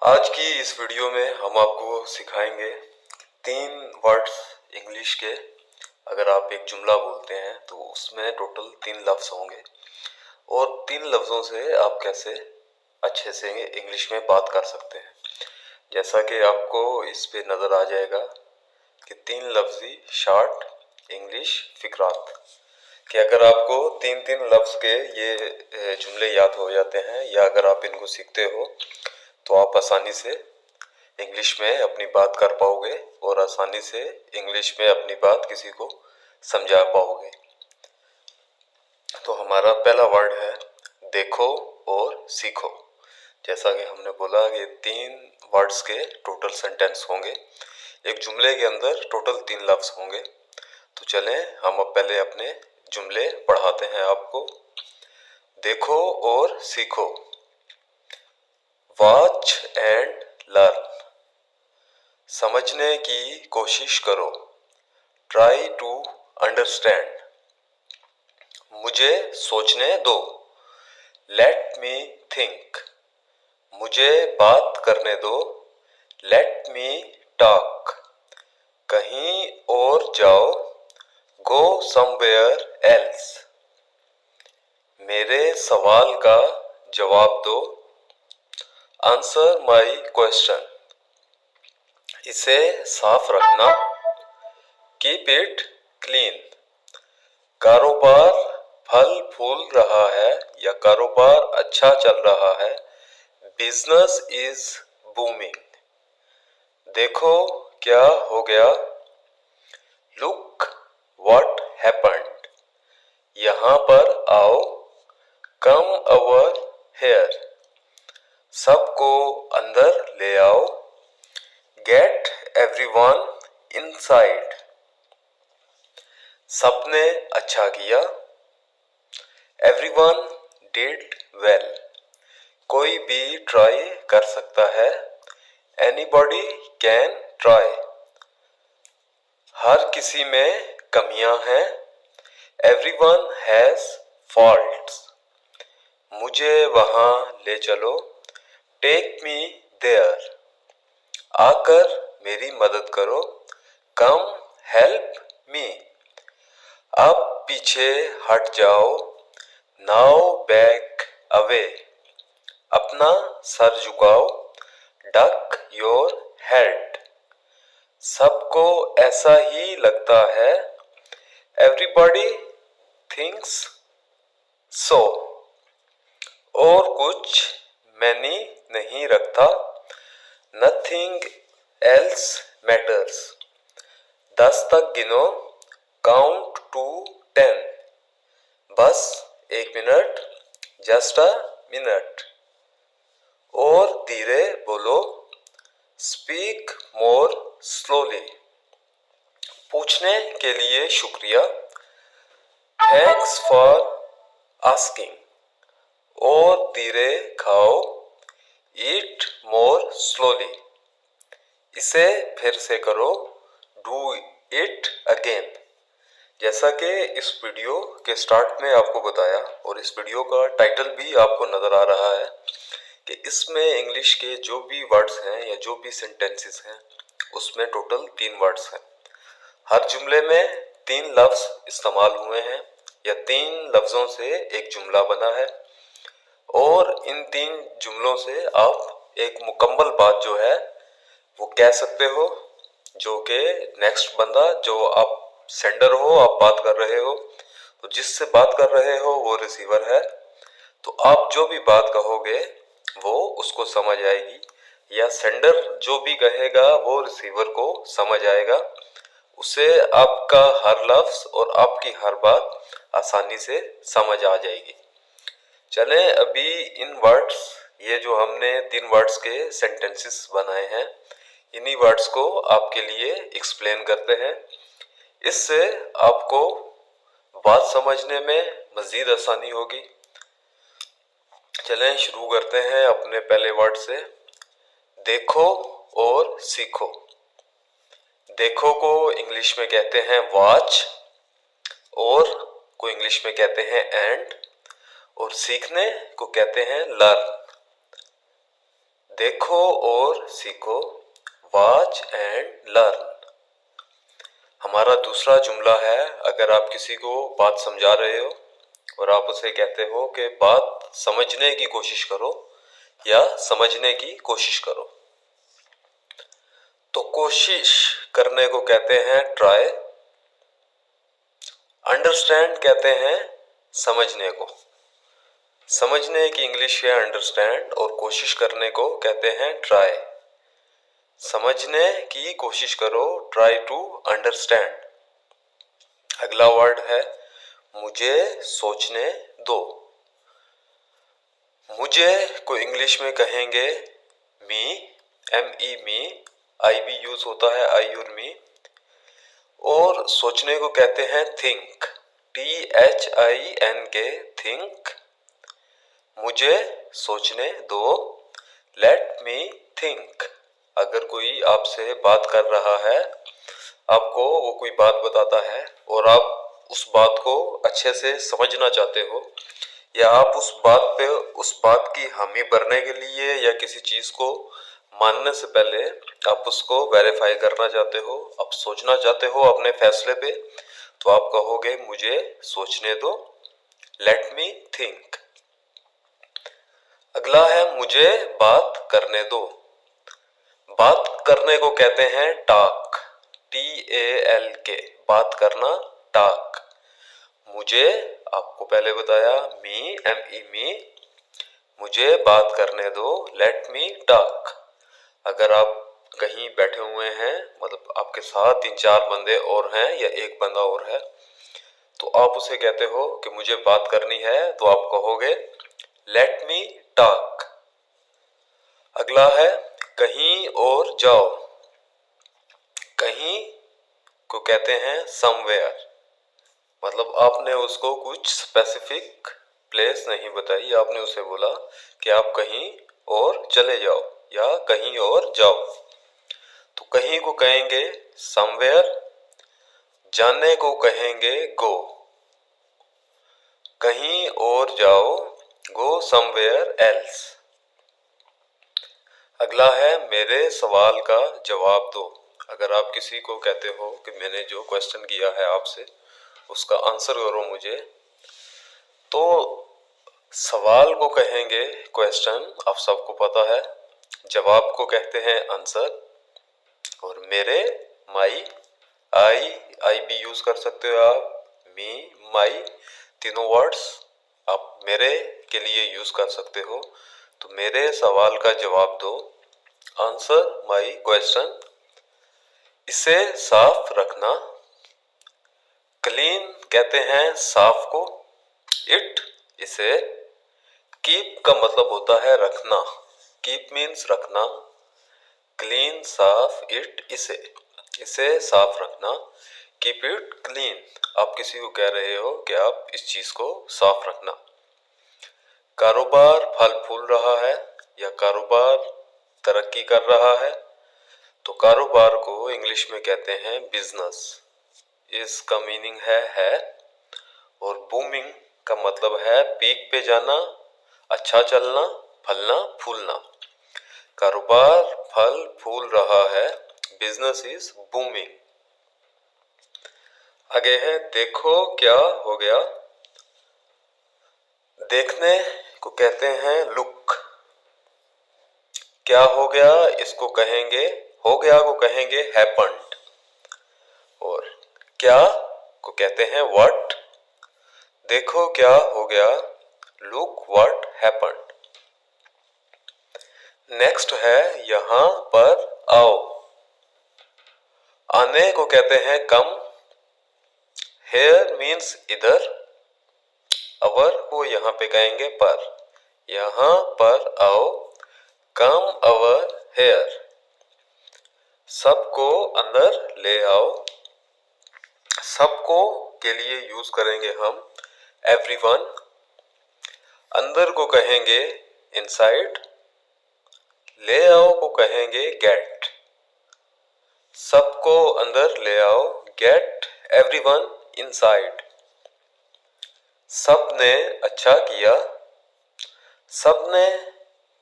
आज की इस वीडियो में हम आपको सिखाएंगे 3 वर्ड्स इंग्लिश के। अगर आप एक जुमला बोलते हैं तो उसमें टोटल 3 लफ्ज़ होंगे और 3 लफ्ज़ों से आप कैसे अच्छे से इंग्लिश में बात कर सकते हैं। जैसा कि आपको इस पे नज़र आ जाएगा कि 3 लफ्ज़ी शॉर्ट इंग्लिश फिकरात, कि अगर आपको 3 लफ्ज़ के ये जुमले याद हो जाते हैं या अगर आप इनको सीखते हो तो आप आसानी से इंग्लिश में अपनी बात कर पाओगे और आसानी से इंग्लिश में अपनी बात किसी को समझा पाओगे। तो हमारा पहला वर्ड है देखो और सीखो। जैसा कि हमने बोला कि 3 वर्ड्स के टोटल सेंटेंस होंगे, एक जुमले के अंदर टोटल 3 लफ्ज़ होंगे। तो चलें हम अब पहले अपने जुमले पढ़ाते हैं आपको। देखो और सीखो। Watch and learn. समझने की कोशिश करो। Try to understand. मुझे सोचने दो। Let me think. मुझे बात करने दो। Let me talk. कहीं और जाओ। Go somewhere else. मेरे सवाल का जवाब दो। Answer my question. इसे साफ रखना। Keep it clean. कारोबार फल फूल रहा है या कारोबार अच्छा चल रहा है। Business is booming. देखो क्या हो गया। Look what happened. यहाँ पर आओ। Come over here. सबको अंदर ले आओ। Get everyone inside. सबने अच्छा किया। Everyone did well. कोई भी ट्राई कर सकता है। Anybody can try. हर किसी में कमियां हैं। Everyone has faults. मुझे वहां ले चलो। Take me there. आकर मेरी मदद करो। Come help me. अब पीछे हट जाओ। Now back away. अपना सर झुकाओ। Duck your head. सबको ऐसा ही लगता है। Everybody thinks so. और कुछ मैनी नहीं रखता। Nothing else matters. 10 तक गिनो। Count to 10। बस 1 मिनट। Just a minute. और धीरे बोलो। Speak more slowly. पूछने के लिए शुक्रिया। Thanks for asking. और धीरे खाओ। ईट मोर स्लोली। इसे फिर से करो। Do it again. जैसा कि इस वीडियो के स्टार्ट में आपको बताया और इस वीडियो का टाइटल भी आपको नजर आ रहा है कि इसमें इंग्लिश के जो भी वर्ड्स हैं या जो भी सेंटेंसेस हैं उसमें टोटल 3 वर्ड्स हैं। हर जुमले में 3 लफ्ज इस्तेमाल हुए हैं या 3 लफ्जों से एक जुमला बना है और इन 3 जुमलों से आप एक मुकम्मल बात जो है वो कह सकते हो, जो कि नेक्स्ट बंदा जो आप सेंडर हो, आप बात कर रहे हो, तो जिससे बात कर रहे हो वो रिसीवर है, तो आप जो भी बात कहोगे वो उसको समझ आएगी या सेंडर जो भी कहेगा वो रिसीवर को समझ आएगा। उसे आपका हर लफ्ज और आपकी हर बात आसानी से समझ आ जाएगी। चलें अभी इन वर्ड्स, ये जो हमने 3 वर्ड्स के सेंटेंसेस बनाए हैं, इन्हीं वर्ड्स को आपके लिए एक्सप्लेन करते हैं। इससे आपको बात समझने में मजीद आसानी होगी। चलें शुरू करते हैं अपने पहले वर्ड से। देखो और सीखो। देखो को इंग्लिश में कहते हैं वॉच और को इंग्लिश में कहते हैं एंड और सीखने को कहते हैं लर्न। देखो और सीखो, वॉच एंड लर्न। हमारा दूसरा जुमला है, अगर आप किसी को बात समझा रहे हो और आप उसे कहते हो कि बात समझने की कोशिश करो या समझने की कोशिश करो, तो कोशिश करने को कहते हैं ट्राई, अंडरस्टैंड कहते हैं समझने को। समझने की इंग्लिश है अंडरस्टैंड और कोशिश करने को कहते हैं ट्राई। समझने की कोशिश करो, ट्राई टू अंडरस्टैंड। अगला वर्ड है मुझे सोचने दो। मुझे को इंग्लिश में कहेंगे मी, ME मी, आई भी यूज होता है आई और मी। और सोचने को कहते हैं थिंक, THINK, थिंक। मुझे सोचने दो, लेट मी थिंक। अगर कोई आपसे बात कर रहा है, आपको वो कोई बात बताता है और आप उस बात को अच्छे से समझना चाहते हो, या आप उस बात पे उस बात की हामी भरने के लिए या किसी चीज को मानने से पहले आप उसको वेरीफाई करना चाहते हो, आप सोचना चाहते हो अपने फैसले पे, तो आप कहोगे मुझे सोचने दो, लेट मी थिंक। अगला है मुझे बात करने दो। बात करने को कहते हैं टॉक, TALK, बात करना, टॉक। मुझे आपको पहले बताया मी, ME मी, मुझे बात करने दो, लेट मी टॉक। अगर आप कहीं बैठे हुए हैं, मतलब आपके साथ 3-4 बंदे और हैं या एक बंदा और है, तो आप उसे कहते हो कि मुझे बात करनी है, तो आप कहोगे लेट मी टॉक। अगला है कहीं और जाओ। कहीं को कहते हैं समवेयर, मतलब आपने उसको कुछ स्पेसिफिक प्लेस नहीं बताई, आपने उसे बोला कि आप कहीं और चले जाओ या कहीं और जाओ। तो कहीं को कहेंगे समवेयर, जाने को कहेंगे गो। कहीं और जाओ, गो समवेयर एल्स। अगला है मेरे सवाल का जवाब दो। अगर आप किसी को कहते हो कि मैंने जो क्वेश्चन किया है आपसे उसका आंसर करो मुझे, तो सवाल को कहेंगे क्वेश्चन, आप सबको पता है। जवाब को कहते हैं आंसर, और मेरे माई, आई भी यूज कर सकते हो आप, मी, माई, तीनों वर्ड्स आप मेरे के लिए यूज कर सकते हो। तो मेरे सवाल का जवाब दो, आंसर माई क्वेश्चन। इसे साफ रखना, क्लीन कहते हैं साफ को, इट, इसे। कीप का मतलब होता है रखना, कीप मीन्स रखना, क्लीन साफ, इट इसे, इसे साफ रखना, कीप इट क्लीन। आप किसी को कह रहे हो कि आप इस चीज को साफ रखना। कारोबार फल फूल रहा है या कारोबार तरक्की कर रहा है, तो कारोबार को इंग्लिश में कहते हैं बिजनेस। इसका मीनिंग है, और बूमिंग का मतलब है पीक पे जाना, अच्छा चलना, फलना फूलना। कारोबार फल फूल रहा है, बिजनेस इज बूमिंग। आगे है देखो क्या हो गया। देखने को कहते हैं लुक। क्या हो गया इसको कहेंगे, हो गया को कहेंगे हैपेंड, और क्या को कहते हैं व्हाट। देखो क्या हो गया, लुक व्हाट हैपेंड। नेक्स्ट है यहां पर आओ। आने को कहते हैं कम, हेयर मीन्स इधर, अवर को यहां पे कहेंगे पर। यहां पर आओ, कम अवर हेयर। सबको अंदर ले आओ। सबको के लिए यूज करेंगे हम एवरीवन। अंदर को कहेंगे इनसाइड, ले आओ को कहेंगे गेट। सबको अंदर ले आओ, गेट एवरीवन इनसाइड। सबने अच्छा किया, सबने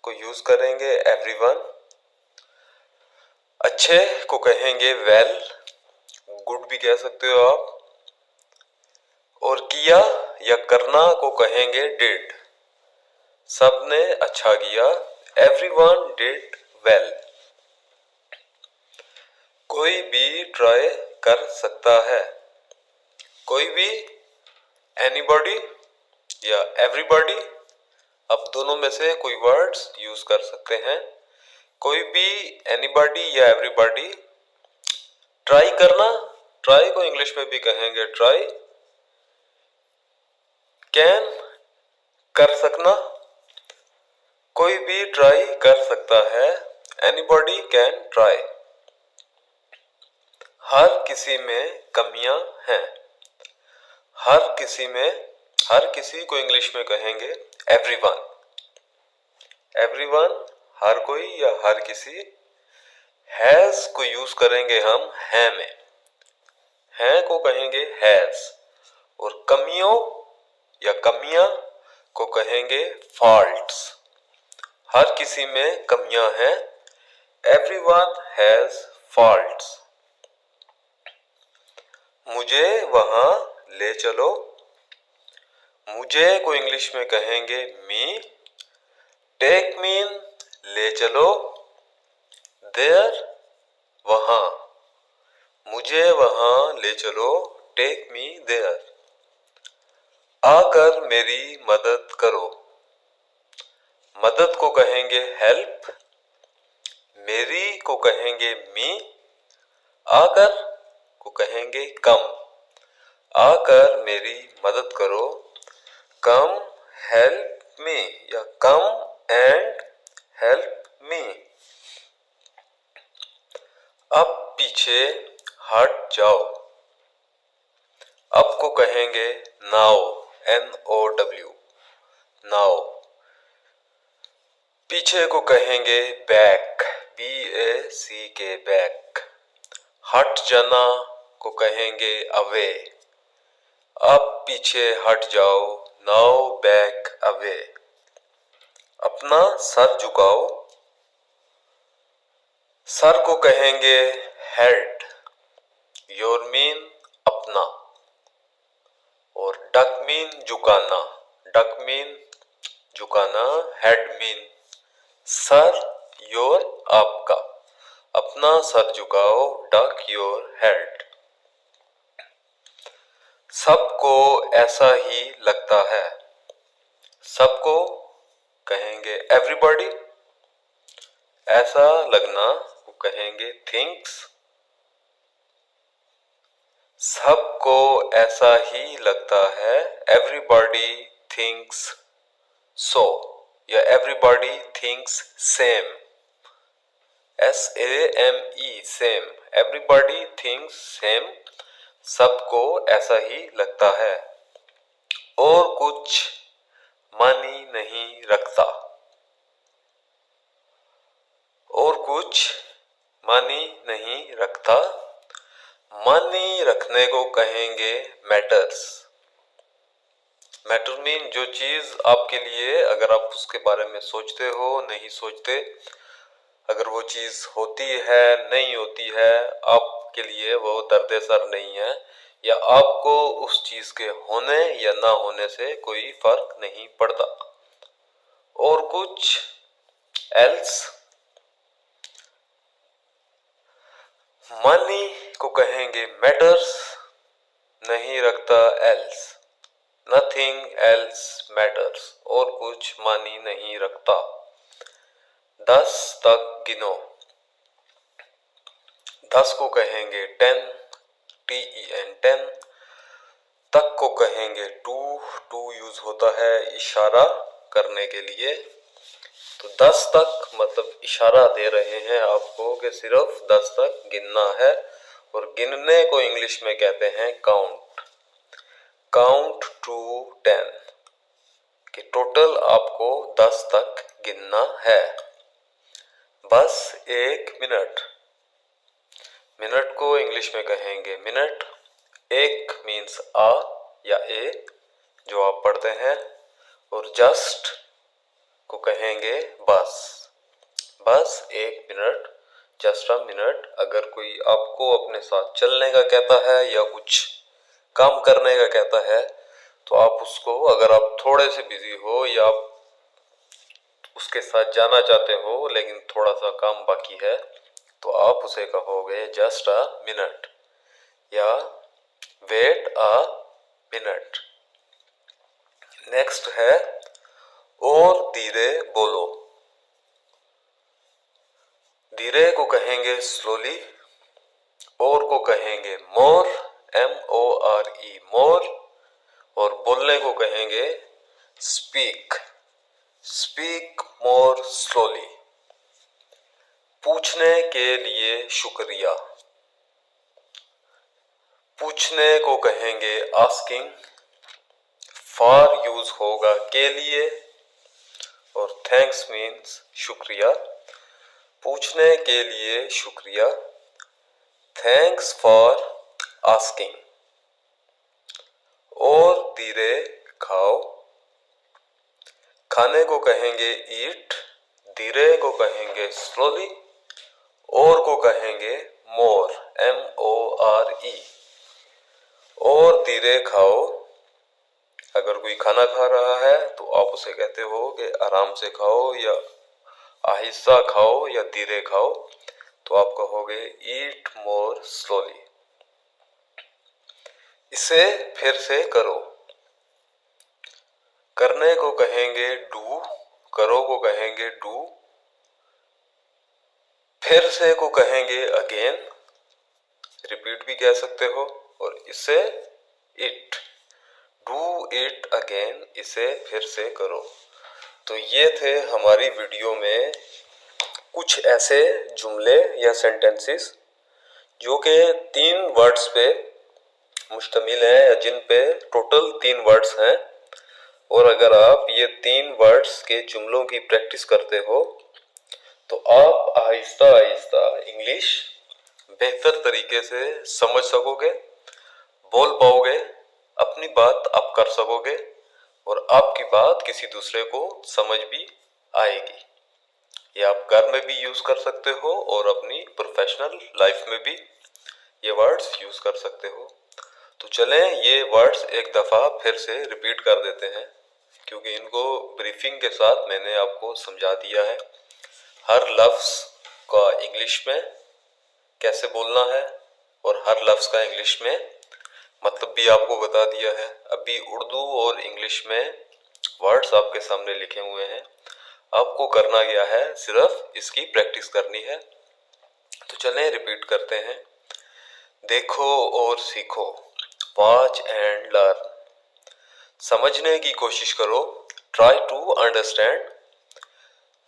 को यूज करेंगे एवरीवन, अच्छे को कहेंगे वेल, गुड भी कह सकते हो आप, और किया या करना को कहेंगे डिड, सबने अच्छा किया, एवरीवन डिड वेल। कोई भी ट्राई कर सकता है, कोई भी, एनीबॉडी या एवरीबॉडी, आप दोनों में से कोई वर्ड्स यूज कर सकते हैं। कोई भी, एनीबॉडी या एवरीबॉडी। ट्राई करना, ट्राई को इंग्लिश में भी कहेंगे ट्राई। कैन, कर सकना, कोई भी ट्राई कर सकता है, एनीबॉडी कैन ट्राई। हर किसी में कमियां हैं, हर किसी में, हर किसी को इंग्लिश में कहेंगे एवरीवन, एवरीवन हर कोई या हर किसी। हैज को यूज करेंगे हम है में, है को कहेंगे हैज, और कमियों या कमियां को कहेंगे फॉल्ट्स। हर किसी में कमियां हैं, एवरीवन हैज फॉल्ट्स। मुझे वहां ले चलो, मुझे को इंग्लिश में कहेंगे मी, टेक मीन ले चलो, देयर वहां, मुझे वहां ले चलो, टेक मी देयर। आकर मेरी मदद करो, मदद को कहेंगे हेल्प, मेरी को कहेंगे मी, आकर को कहेंगे कम। आकर मेरी मदद करो, कम हेल्प मी या कम एंड हेल्प मी। अब पीछे हट जाओ, अब को कहेंगे नाउ, NOW, नाउ। पीछे को कहेंगे बैक, BACK, बैक। हट जाना को कहेंगे अवे, अब पीछे हट जाओ, नाउ बैक अवे। अपना सर झुकाओ, सर को कहेंगे हेड, योर मीन अपना, और डक मीन झुकाना, डक मीन झुकाना, हेड मीन सर, योर आपका। अपना सर झुकाओ, डक योर हेड। सबको ऐसा ही लगता है, सबको कहेंगे एवरीबॉडी, ऐसा लगना को कहेंगे थिंक्स। सबको ऐसा ही लगता है, एवरीबॉडी थिंक्स सो, या everybody thinks same, SAME, same, everybody thinks same, सबको ऐसा ही लगता है। और कुछ मानी नहीं रखता, और कुछ मानी नहीं रखता, मानी रखने को कहेंगे मैटर्स। मैटर मीन जो चीज आपके लिए, अगर आप उसके बारे में सोचते हो, नहीं सोचते, अगर वो चीज होती है नहीं होती है, आपके लिए वो दर्द सर नहीं है, या आपको उस चीज के होने या ना होने से कोई फर्क नहीं पड़ता। और कुछ एल्स, मनी को कहेंगे मैटर्स, नहीं रखता एल्स, नथिंग एल्स मैटर्स, और कुछ मानी नहीं रखता। 10 तक गिनो, 10 को कहेंगे 10, TEN 10। तक को कहेंगे टू यूज होता है इशारा करने के लिए। तो 10 तक मतलब इशारा दे रहे हैं आपको कि सिर्फ 10 तक गिनना है, और गिनने को इंग्लिश में कहते हैं काउंट, काउंट टू 10, कि टोटल आपको 10 तक गिनना है। बस 1 मिनट, मिनट को इंग्लिश में कहेंगे मिनट। एक मीन्स या ए जो आप पढ़ते हैं, और जस्ट को कहेंगे बस। बस एक मिनट, जस्ट अ मिनट। अगर कोई आपको अपने साथ चलने का कहता है या कुछ काम करने का कहता है तो आप उसको, अगर आप थोड़े से बिजी हो या आप उसके साथ जाना चाहते हो लेकिन थोड़ा सा काम बाकी है, तो आप उसे कहोगे जस्ट अ मिनट या वेट अ मिनट। नेक्स्ट है और धीरे बोलो। धीरे को कहेंगे स्लोली, और को कहेंगे मोर, MORE, मोर, और बोलने को कहेंगे स्पीक, स्पीक मोर स्लोली। पूछने के लिए शुक्रिया। पूछने को कहेंगे आस्किंग। फॉर यूज होगा के लिए, और थैंक्स मीन्स शुक्रिया। पूछने के लिए शुक्रिया, थैंक्स फॉर आस्किंग। और धीरे खाओ। खाने को कहेंगे ईट, धीरे को कहेंगे स्लोली, और को कहेंगे मोर, MORE। और धीरे खाओ। अगर कोई खाना खा रहा है तो आप उसे कहते हो कि आराम से खाओ या आहिस्ता खाओ या धीरे खाओ, तो आप कहोगे ईट मोर स्लोली। इसे फिर से करो। करने को कहेंगे डू, करो को कहेंगे डू, फिर से को कहेंगे अगेन, रिपीट भी कह सकते हो, और इसे इट, डू इट अगेन, इसे फिर से करो। तो ये थे हमारी वीडियो में कुछ ऐसे जुमले या सेंटेंसेस जो कि 3 वर्ड्स पे मुश्तमिल है, जिन पे टोटल 3 वर्ड्स हैं। और अगर आप ये 3 वर्ड्स के जुमलों की प्रैक्टिस करते हो तो आप आहिस्ता आहिस्ता इंग्लिश बेहतर तरीके से समझ सकोगे, बोल पाओगे, अपनी बात आप कर सकोगे, और आपकी बात किसी दूसरे को समझ भी आएगी। ये आप घर में भी यूज कर सकते हो और अपनी प्रोफेशनल लाइफ में भी ये वर्ड्स यूज कर सकते हो। तो चलें ये वर्ड्स एक दफा फिर से रिपीट कर देते हैं, क्योंकि इनको ब्रीफिंग के साथ मैंने आपको समझा दिया है। हर लफ्ज का इंग्लिश में कैसे बोलना है और हर लफ्ज का इंग्लिश में मतलब भी आपको बता दिया है। अभी उर्दू और इंग्लिश में वर्ड्स आपके सामने लिखे हुए हैं, आपको करना क्या है, सिर्फ इसकी प्रैक्टिस करनी है। तो चलें रिपीट करते हैं। देखो और सीखो, वॉच एंड लर्न। समझने की कोशिश करो, ट्राई टू अंडरस्टैंड।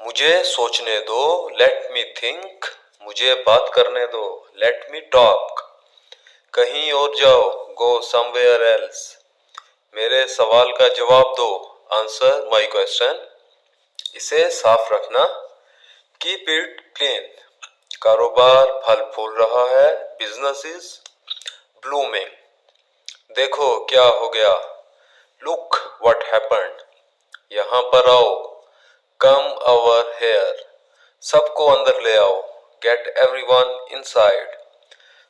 मुझे सोचने दो, लेट मी थिंक। मुझे बात करने दो, लेट मी टॉक। कहीं और जाओ, गो समवेयर एल्स। मेरे सवाल का जवाब दो, आंसर माई क्वेश्चन। इसे साफ रखना, कीप इट क्लीन। कारोबार फल फूल रहा है, बिजनेस इज ब्लूमिंग। देखो क्या हो गया, लुक व्हाट हैपेंड। यहाँ पर आओ, कम ओवर हेयर। सबको अंदर ले आओ, गेट एवरीवन इनसाइड।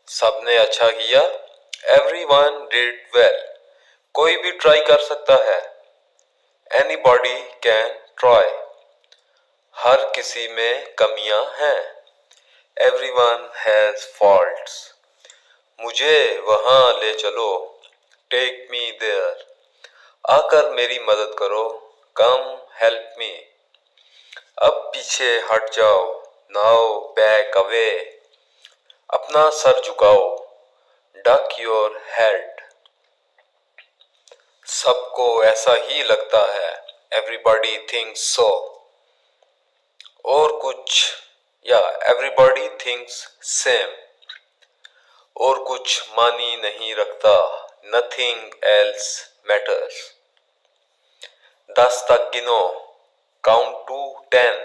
सबने अच्छा किया, एवरीवन डिड वेल। कोई भी ट्राई कर सकता है, एनीबॉडी कैन ट्राई। हर किसी में कमियां हैं, एवरीवन हैज फॉल्ट्स। मुझे वहां ले चलो, टेक मी देयर। आकर मेरी मदद करो, कम हेल्प मी। अब पीछे हट जाओ, नाउ बैक अवे। अपना सर झुकाओ, डक योर हेड। सबको ऐसा ही लगता है, एवरीबॉडी थिंक्स सो। और कुछ, या एवरीबॉडी थिंक्स सेम। और कुछ मानी नहीं रखता, नथिंग एल्स मैटर्स। 10 तक गिनो, काउंट टू 10।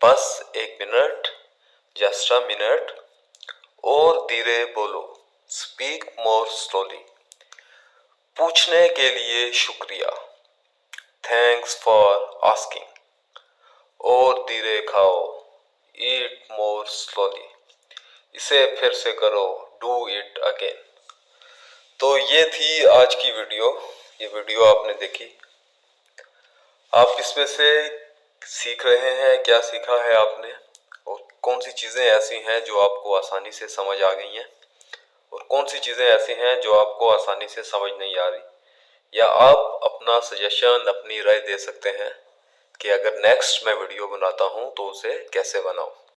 बस एक मिनट, जस्ट अ मिनट। और धीरे बोलो, स्पीक मोर स्लोली। पूछने के लिए शुक्रिया, थैंक्स फॉर आस्किंग। और धीरे खाओ, ईट मोर स्लोली। इसे फिर से करो, डू इट अगेन। तो ये थी आज की वीडियो। ये वीडियो आपने देखी, आप इसमें से सीख रहे हैं, क्या सीखा है आपने, और कौन सी चीज़ें ऐसी हैं जो आपको आसानी से समझ आ गई हैं, और कौन सी चीज़ें ऐसी हैं जो आपको आसानी से समझ नहीं आ रही, या आप अपना सजेशन, अपनी राय दे सकते हैं कि अगर नेक्स्ट मैं वीडियो बनाता हूँ तो उसे कैसे बनाऊँ।